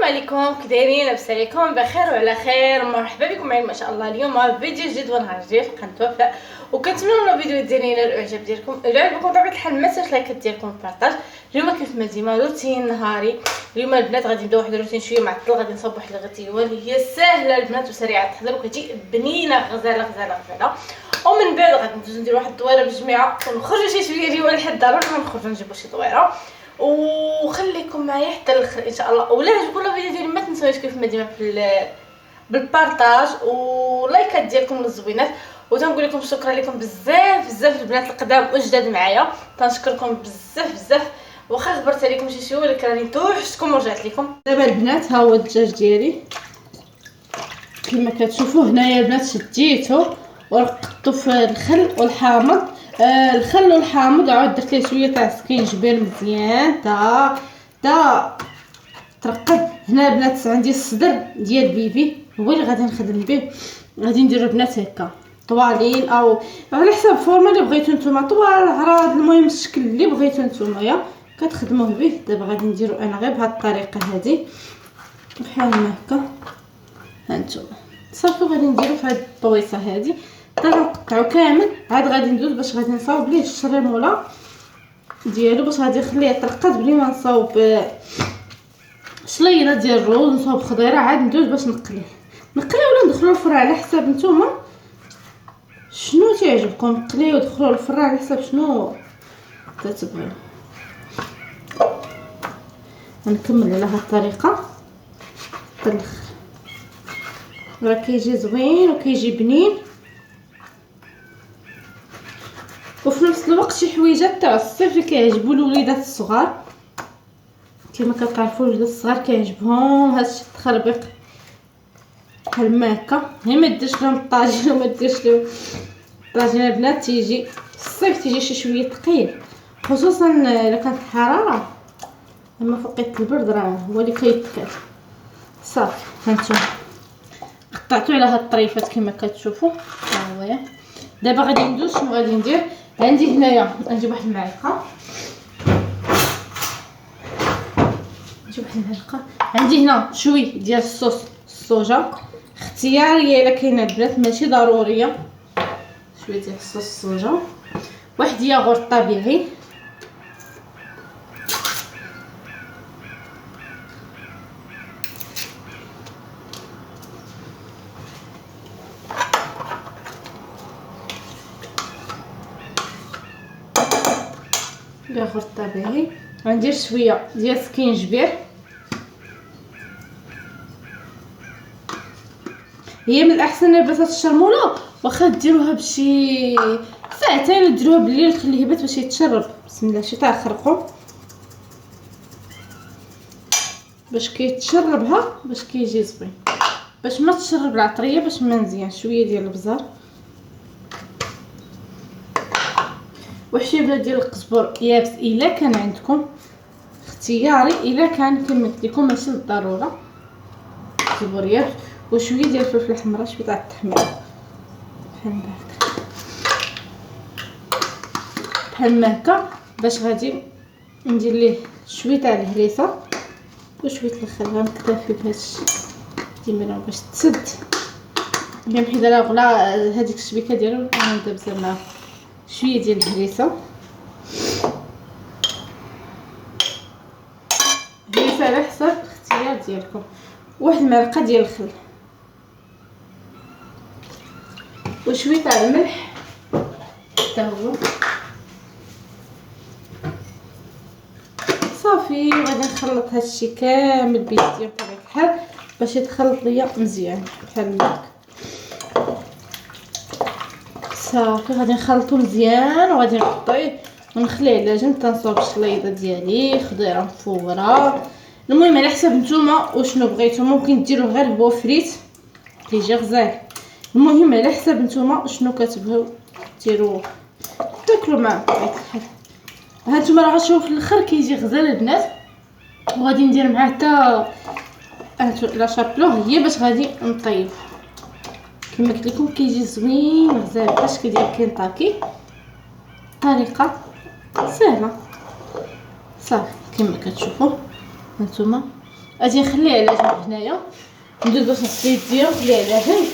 عليكم، كي دايرين؟ لاباس عليكم بخير وعلى خير. مرحبا بكم معايا ما شاء الله اليوم فيديو جديد ونهار جديد في قناه وفاء، وكنتمنى الفيديو ديالي ينال الاعجاب ديالكم. الا عجبكم بطبيعه الحال ما تنساوش لايكات ديالكم وبارطاج. اليوم كيف ما ديما روتين نهاري. اليوم البنات غادي نبداو واحد الروتين شويه معطل، غادي نصاوب واحد الغديوه اللي هي ساهله البنات وسريعه التحضير وكتجي بنينه غزاله غزاله غزاله. ومن بعد غادي ندوزو نديرو واحد الدويره بالجميعه ونخرجوا شي شويه ديال الحد ضروري نخرجوا نجيبو شي دويره، وخليكم معايا حتى الاخر ان شاء الله. ولا عجبكم الفيديو ديالي ما تنساوش كيف ما ديما بالبارطاج ولايكات ديالكم الزوينات. وتنقول لكم شكرا لكم بزاف بزاف البنات القدام والجداد معايا، تنشكركم بزاف بزاف. واخا خبرت عليكم شي شويه ولكن راني توحشتكم ورجعت لكم. دابا البنات ها هو الدجاج ديالي كما كتشوفوا هنايا البنات، شديته ورقدته في الخل والحامض. الخل والحامض عاد درت ليه شويه تاع سكينجبير مزيان تا ترقد. هنا البنات عندي الصدر ديال بيبي هو اللي غادي نخدم به. غادي نديرو البنات هكا طوالين او على حساب الفورمه اللي بغيتو نتوما، طوال عراض، المهم الشكل اللي بغيتو نتوما يا كتخدموه به. دابا غادي نديرو انا غير بهاد الطريقه هذه بحال هكا. هانتوما صافي غادي نديرو في هاد الطويصه هذه حتى نقطعو كامل. عاد غادي ندوز باش غادي نصاوب ليه الشريموله ديالو باش غادي نخليه يترقد بلي ما نصاوب شليره ديال الروز، نصاوب خضيره. عاد ندوز باش نقليه ولا ندخلو الفران على حساب نتوما شنو تعجبكم. نقليه ودخلوا الفران على حساب شنو كتبغيو. غنكمل على هاد الطريقه حتى الاخر، راه كيجي زوين وكيجي بنين. وفي نفس الوقت شي حويجات تاع الصيف اللي كيعجبوا الوليدات الصغار، كما كتعرفوا الوليدات الصغار كيعجبهم هادشي التخربيق بحال ما هكا. هي ما ديرش لهم الطاجين وما ديرش لهم الطاجين البنات، تيجي في الصيف تيجي شي شويه ثقيل، خصوصا الا كانت الحراره. اما فوقيه البرد راه هو اللي كيتكل. صافي هانتوما قطعتو على هاد الطريفات كما كتشوفوا. ها هو دابا غادي ندوز شنو غادي ندير. عندي هنايا نجيب واحد المعلقه، عندي هنا شويه ديال الصوص الصوجا اختياريه الا كاينه البنات ماشي ضروريه. شويه ديال الصوص الصوجا، واحد ياغورت طبيعي، ياغورت طبيعي. غندير شويه ديال سكينجبير. هي من الاحسن البنات الشرموله واخا ديروها بشي ساعتين وديروها بالليل تخليه يبات باش يتشرب. بسم الله شي تاخرقوا باش كيتشربها باش كيجي زوين، باش ما تشرب العطريه، باش ما مزيان. شويه ديال البزار وحشيه بلا ديال القزبر يابس الا كان عندكم، اختياري الا كان كما قلت لكم ماشي بالضروره. قزبر يابس وشويه ديال الفلفل الحمراء، شويه تاع التحمير بحال ما هكا. باش غادي ندير ليه شويه تاع الهريسه وشويه الخل. غنكتفي بهادشي ديما باش تسد ميم حيت راه غلا هذيك الشبيكه ديالو. غنبدا بزاف شويه ديال الهريسه، هريسه على حسب الاختيار ديالكم. واحد المعلقه ديال الخل وشويه تاع الملح حتى هو. صافي غادي نخلط هادشي كامل بيدي بطبيعه الحال باش يتخلط ليا مزيان بحال هكا. صافي غادي نخلطو مزيان وغادي نحطيه ونخليه على جنب. تنصاوب الشليضه ديالي خضيره مفوره، المهم على حسب نتوما وشنو بغيتو. ممكن ديروه غير هو فريت كيجي غزال، المهم على حسب نتوما شنو كتبغيو ديروه تاكلوا معاه بطبيعه الحال. هانتوما راه غتشوفوا في الاخر كيجي غزال البنات. وغادي ندير معاه حتى لا شابلوه هي باش غادي نطيب كما قلت لكم كيجي زوين غزال بحال ديال كينطاكي. طريقه سهله صافي كما كتشوفوا هانتوما. غادي نخليه على جنب هنايا، ندوز باش نصفي يديا ونخليه على جنب،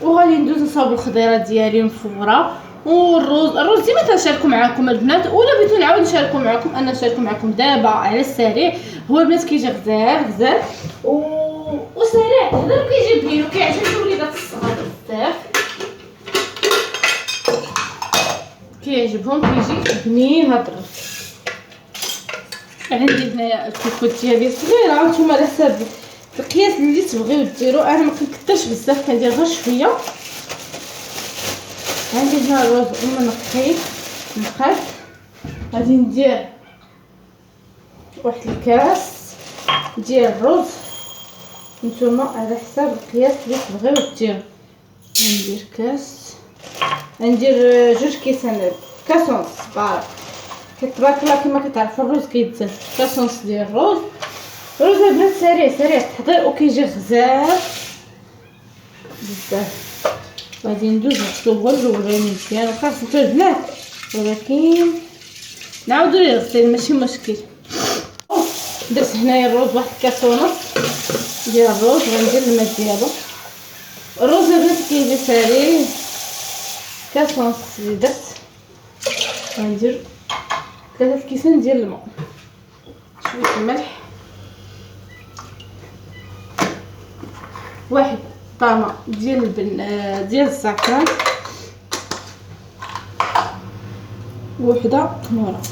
وغادي ندوز نصاوب الخضيره ديالي مفوره. والرز ديما كنشاركو معاكم البنات، ولا بغيتو نعاود نشاركو معاكم، انا نشاركو معاكم دابا على السريع. هو البنات كيجي غزال وسريع هذا كيجي بنين وكيعجب الوليدات الصغار بزاف، كيعجبهم كيجي بنين هاد الرز. عندي هنايا الكوكوط ديالي صغيره، نتوما على حساب القياس اللي تبغيو ديرو، انا ما كنكثرش بزاف كندير غير شويه. عندي هنا الرز منقي نقاد، غادي ندير واحد الكاس ديال الرز، نتوما على حساب القياس اللي تبغيو ديرو. ندير كاس، ندير 2 كيسان، كاس ونص بارك تبارك الله. كما كتعرفوا الرز كيتزاد، كاس ونص ديال الرز. الرز البنات سريع التحضير وكيجي غزال بزاف. غادي ندوز نغسلو هو الاولاني مزيان، واخا غسلتو البنات ولكن نعاودو ليه الغسيل ماشي مشكل. درت هنايا الرز واحد كاس ونص ديال الرز، غندير الماء ديالو. الرز البنات كيجي سريع، كاس ونص اللي درت، غندير 3 كيسان ديال الماء، شويه الملح، واحد طامه ديال الزعفران، وحده قنوره،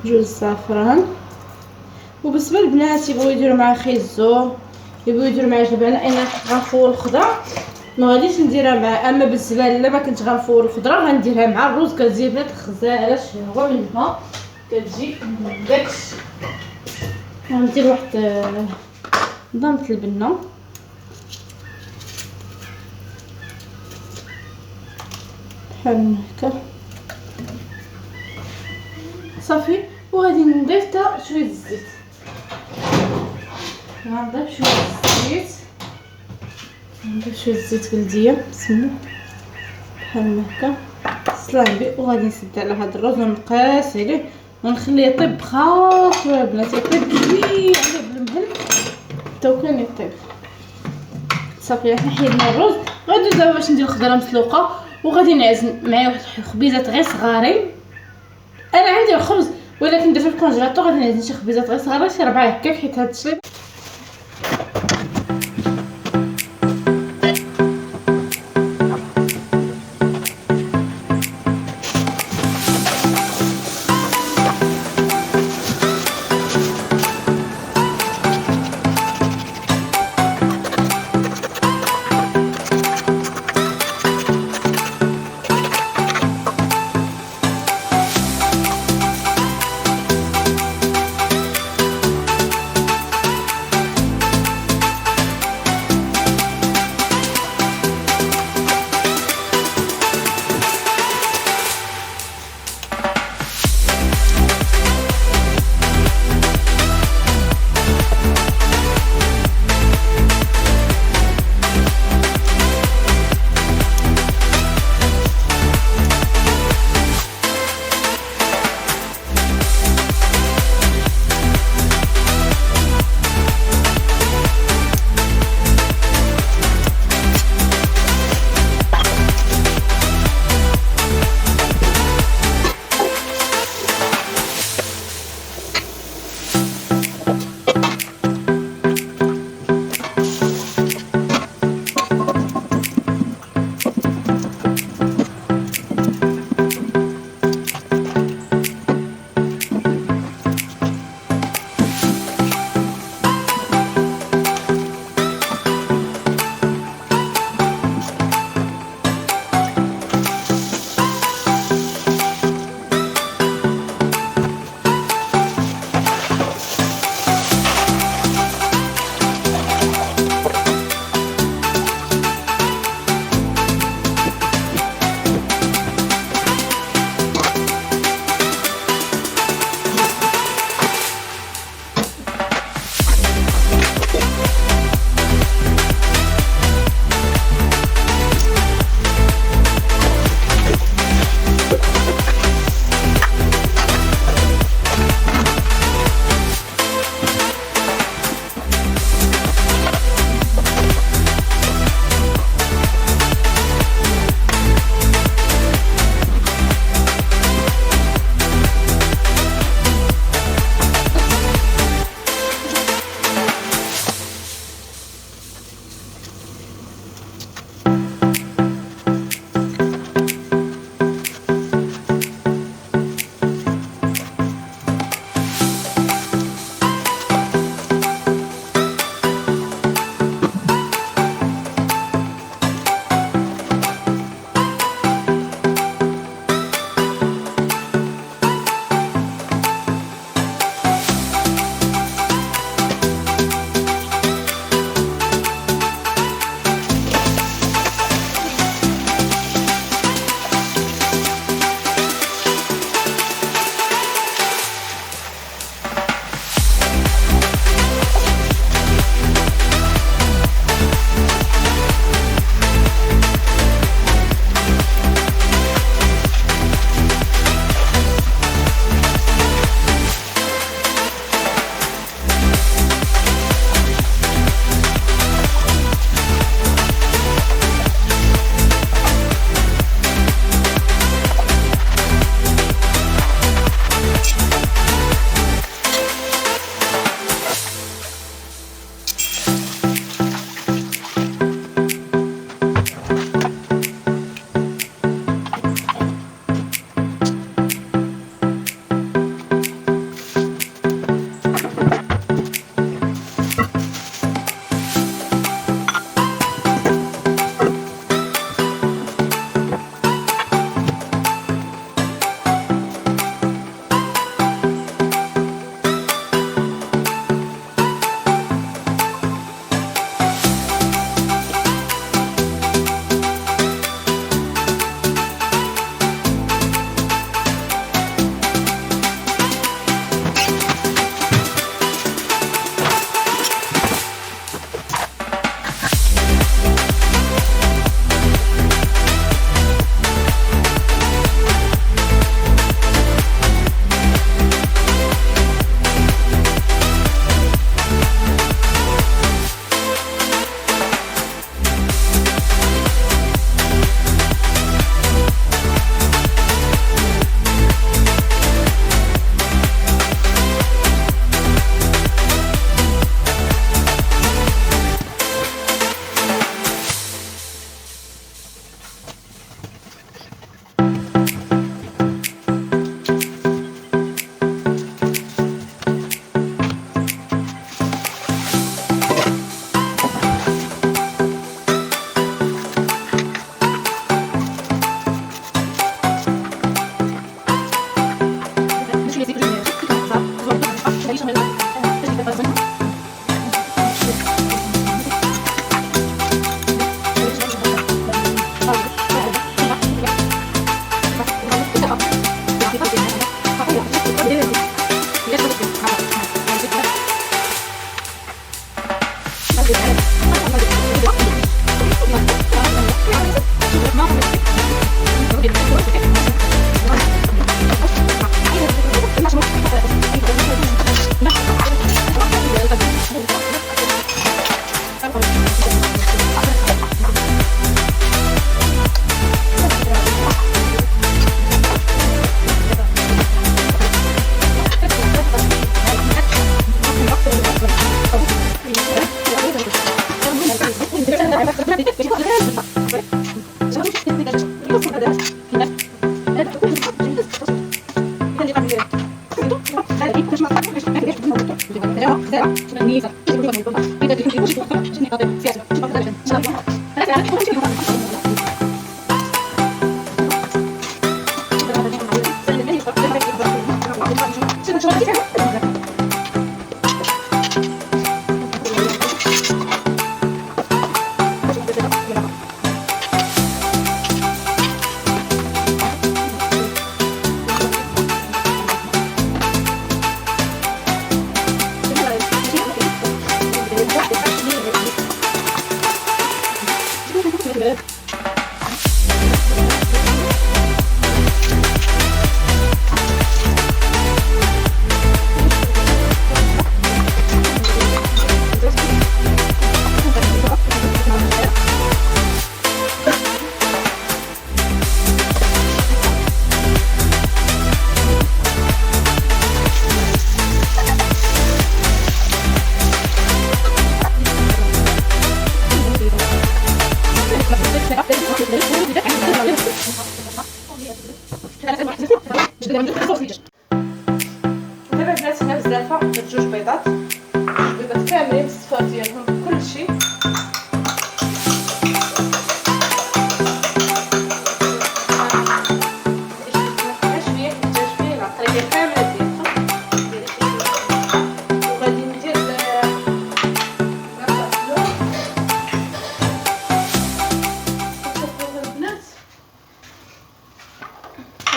جوج الزعفران. وبالنسبه للبنات يبغيو يديروا مع خيزو، يبغيو يديروا مع جبانه، انا غنفور الخضره ما غاديش نديرها مع، اما بالنسبه لا ما كنت غنفور الخضره غنديرها مع الرز. كتجي بنات غزاله شهوه منها، كتجي داكشي. غندير واحد ضمط البنه بحال هكا صافي. وغادي نضيف حتى شويه الزيت، غنضيف شويه الزيت، نضيف شويه الزيت بلديه بسم الله بحال هكا صلابي. وغادي نسد على هذا الرز ونقاس عليه ونخليه يطيب خاطر البنات، يطيب شويه عليه بالمهل حتى كان يطيب صافي. حنا حيدنا الرز، غادي دابا باش ندير الخضره مسلوقه، وغادي نعزن معايا واحد خبيزات غير صغارين. انا عندي الخبز ولكن درت في الكونجيلاتور، غادي نعزن شي خبيزات غير صغار، شي 4 هكاك، حيت هاد الشريب دابا البنات هنا بزافه درت جوج بيضات كاملين بالصفار ديالهم كلشي.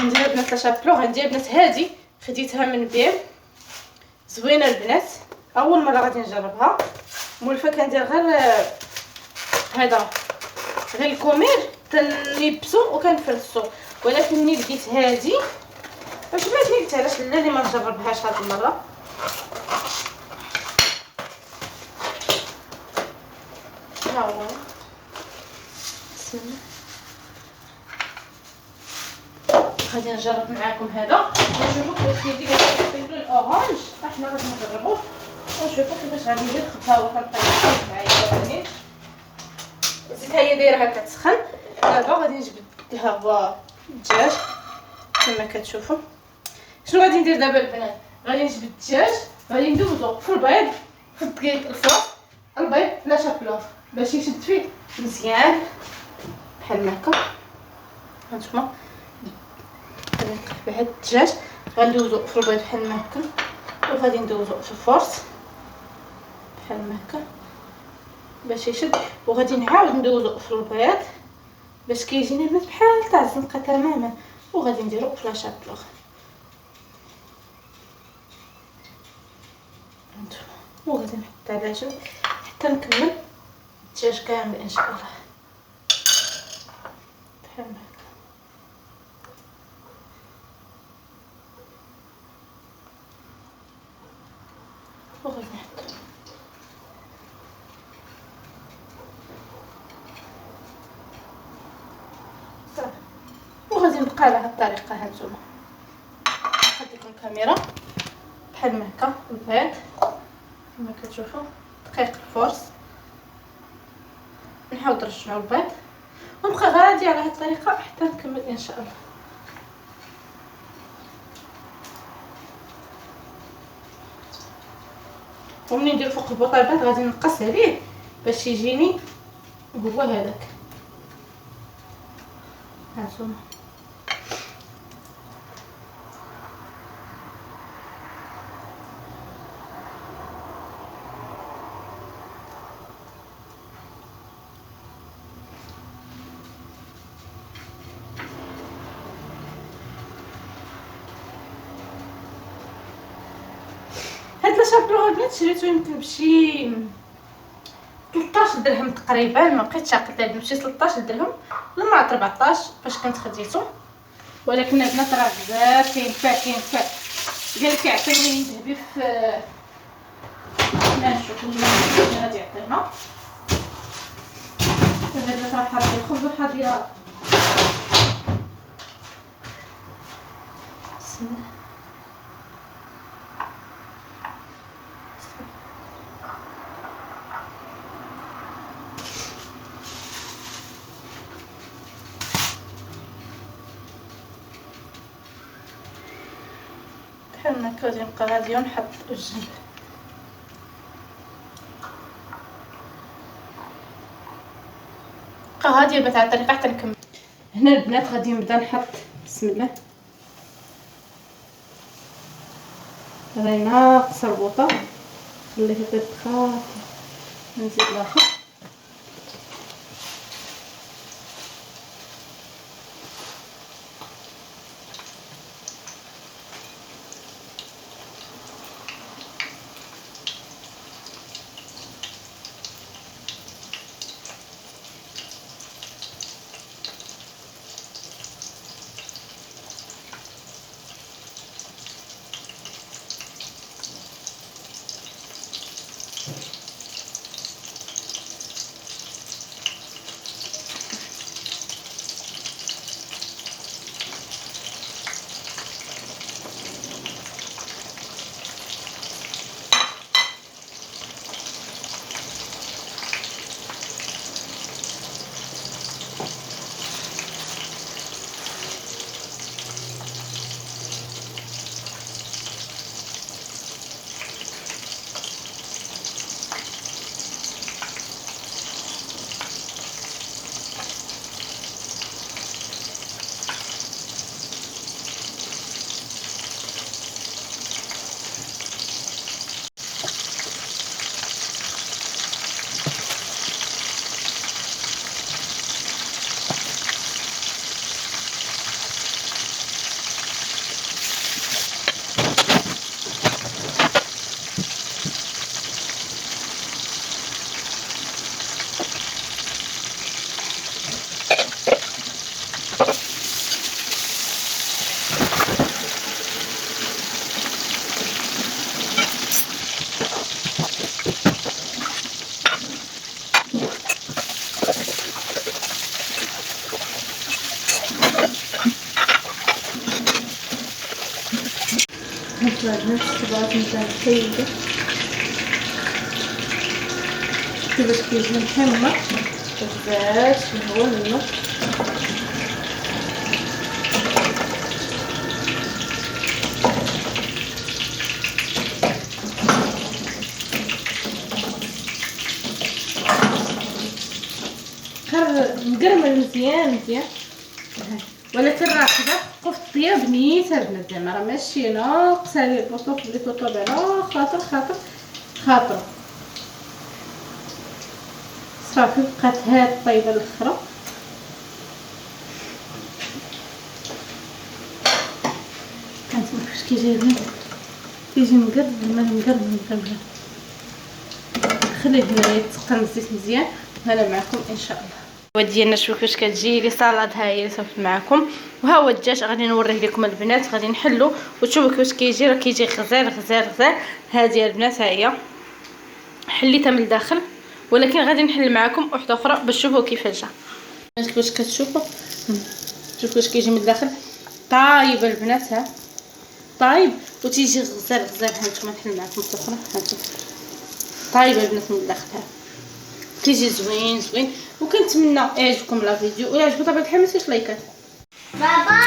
ندير البنات لاشابلو. غندير البنات هادي خديتها من بيم، زوينه البنات، اول مره غادي نجربها. مولفه كندير غير هذا غير الكومير تنيبسو وكنفرسو، ولكن ملي لقيت هادي باش بغيت قلت علاش لا اللي ما نجربهاش هاد المره. ها هو بسم الله. غادي نجرب معاكم هذا ونشوفوا كيفاش كيدير هذا الاورانج. احنا غادي نجربوه ونشوفوا كيفاش غادي ندير خطاوه كنطيب معايا ثاني. الزيت هي دايرها كتسخن. دابا غادي نجبد لها الدجاج كما كتشوفوا. شنو غادي ندير دابا البنات؟ غادي نجبد الدجاج، غادي ندوزو في البيض في الدقيق الفرن، البيض لا شابلوه باش يشد فيه مزيان بحال هكا. هانتوما غادي نقلب هاد الدجاج، غندوزو في البيض بحال هكا وغادي ندوزو في الفرن بحال هكا باش يشد، وغادي نعاود ندوزو في البيض باش كيجينا البنات بحال تاع الزنقه تماما، وغادي نديرو في لاشابلوغ. هانتوما وغادي نحط على جنب حتى نكمل الدجاج كامل ان شاء الله بحال هكا. وغادي نحط صافي، وغادي نبقى على هاد الطريقه. هانتوما نحط لكم الكاميرا بحال هكا البيض كما كتشوفوا، دقيق الفرص، نحاول نرجعوا البيض ونبقى غادي على هاد الطريقه حتى نكمل ان شاء الله. ومنين ندير فوق البوطه البيض غادي نقص عليه باش يجيني هو هذاك. هانتوما هاد لاشابلوغ البنات شريتو يمكن بشي 13 درهم تقريبا، ما بقيتش عقلت بشي 13 درهم ولا ما عرفت 14 فاش كنت خديتو. ولكن البنات راه بزاف كينفع قال لك يعطيني ذهبي في نشوفوا اللي غادي يعطينا. هاد راه حاضر الخبز وحاضر بسم الله. بحال هكا غادي نبقى غاديه ونحط الجنب. بقى غاديه بهاد الطريقه حتى نكمل. هنا البنات غادي نبدا نحط بسم الله. راهي ناقصه البوطه، خليها تتخاف. نزيد الاخر. هاد نفس الطبقات نتاع الحيدة كيفاش كيجي محمر كيفاش هو منه. مقرمل مزيان ولا ترى كذا قفت طياب نيته البنات زعما راه ماشي ناقصه لي البطوط اللي تطلب على خاطر صافي. بقات هاد الطيبه الاخرى كنشوف واش كيجي مقرمل. خليه هنا يتسخن الزيت مزيان. هلا معكم ان شاء الله ديالنا. شوفوا كيفاش كتجي لي سالاد. ها هي صافت معكم، وها هو الدجاج غادي نوريه لكم البنات. غادي نحلو وتشوفوا كيفاش كيجي. راه كيجي غزال. هذه البنات ها هي حليتها من الداخل، ولكن غادي نحل معكم وحده اخرى باش تشوفوا كيفاش جا. كيفاش كتشوفوا شوفوا كيفاش كيجي من الداخل طايب البنات. ها طايب وتيجي غزال. هانتوما نحل معكم وحده اخرى. هانتوما طايبه البنات من الداخل. ها كيجي زوين. وكنتمنى يعجبكم لا فيديو، ولا عجبكم طبعا الحال ما تنسوش لايكات. بابا